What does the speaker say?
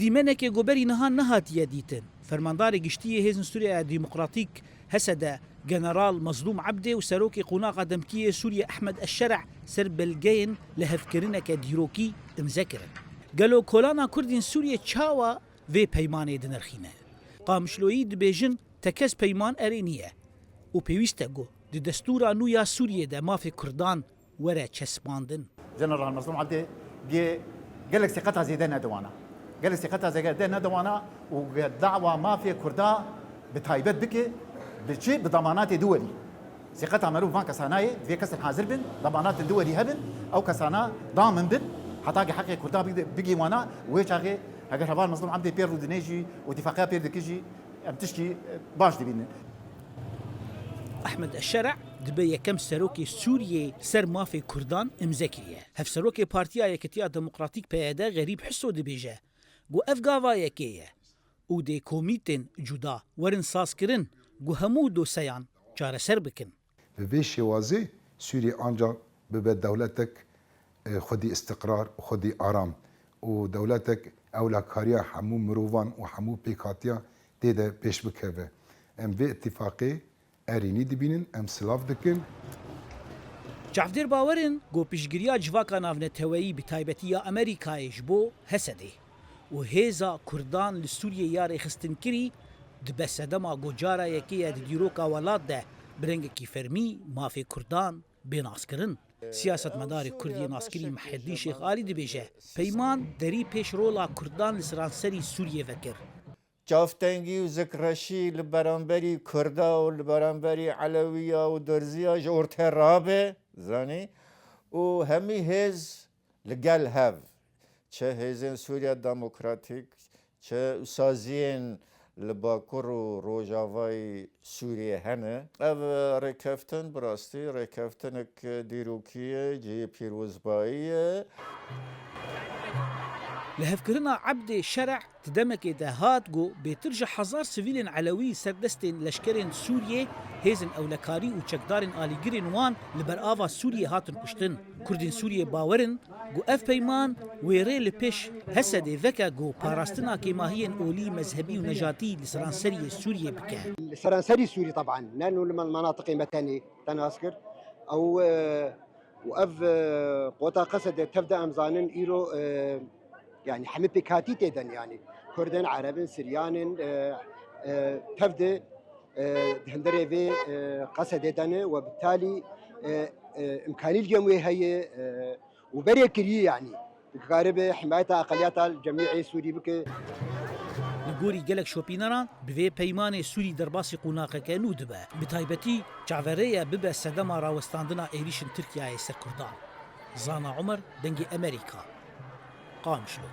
دیمنێکێ گۆبەری نەهان نەهاتیە دیتن فەرمانداری گشتیە هێزن سووریا دیموکراتیک هەسەدە جنرال مظلوم عبدێ و سەرۆکی قوناغا دەمکیە سووریا ئەحمەد ئەشەرع سەر بەلگەیەن لە هەفکردنەکە دیرۆکی ئمزەکردن گەلۆ کۆلانا کوردین سووریا چاوە vê peymanê dinirxîne. Qamişloyî dibêjin te kes peyman erê niye û pêwîst e got di destûra nû ya Sûriyê de mafê Kurdan were çespandin. General Mazlum Abdê bê gelek seqeta zêde nedewana. Gelek seqeta zêde nedewana û dawa mafê Kurda bi taybet bike bi çi bi damanatê duwelî. Seqeta merû van kesanayê vê kesin hazir bin, damanatên duwelî hebin, ew kesana damin bin, heta ki heqê Kurda bigî wana wê çaxê اگر هەبار مەزلوم عەبدێ پێ ڕوودنێژی و اتفاقیا پێ دەکەژی ئەم تشتی باش دەبینن. ئەحمەد ئەشەرع دبێ یەکەم سەرۆکی سووریێ سەر مافی کوردان ئیمزەکریە. هەفسەرۆکێ پارتیا یەکەتیا دموکراتیک پەیەدە غەریب حسۆ دەبێژە گو ئەف گاڤایەکەیە û dê komîtên cuda werin sazkirin gu hemû dosyeyan çareser bikin. Bi vê şêwazê Sûriyê ancak bibe dewletek xwedî istiqrar û xwedî aram û dewletek ewlakariya hemû mirovan û hemû pêkhatiya tê de pêş bikeve. Em vê itîfaqê erînî dibînin, em silav dikin. Çavdêr bawerin got piştgiriya civaka navneteweyî bi taybetî ya Amerîkayê ji bo Hesedê û hêza Kurdan li Sûriyê yarê xistinkirî dibe sedema gocara yekê di dîroka welat de bi rengekî fermî mafê Kurdan bênaskirin. Siyasetmedarê Kurdî naskirî Meheddî Şêx Alî dibêje peyman derî pêş rola Kurdan li seranserî Sûriyê vekir. Çavtengî û zikreşî li beramberî Kurda û li beramberî Elewiya û Derziya ji ortaya rabe zanî û hemî hêz li gel hev çi hêzên Sûriya Demokratîk çi saziyên li Bakur û Rojavayê Sûriyê hene ev rêkeftin bi rastî rêkeftinek dîrokî ye cihê pîrozbayî ye. Li hevkirina Ebdê Şerع di demekê de hat got bêtir ji hezar sivîlên Elewî serdestên leşkerên Sûriyê hêzin ewlekarî û çekdarên alîgirên wan li ber ava Sûriyê hatin kuştin. Kurdên Sûriyê bawerin got ev peyman wêrê li pêş Hesedê veke got parastina kêmahiyên olî mezhebî û nejatî li seranseriyê Sûriyê bike. سرانسري سوري طبعا لانه المناطق متاني تناسكر او واف قوتا قصد تبدا امزانن ايرو يعني حمي بكاتي تيدن يعني كردن عرب سريان تبدا هندري في قصد دنا وبالتالي امكانيه الجمعيه هي وبريكري يعني قارب حمايه اقليات الجميع سوري بك گۆری gelek şopîneran bi vê peymanê Sûrî derbasî qûnaqeke nû dibe. Bi taybetî çavereye bibe sedema rawestandina êrişên Tirkiyeyê ser Kurdan. Zana Umer dengê Amerîka. Qamişlo.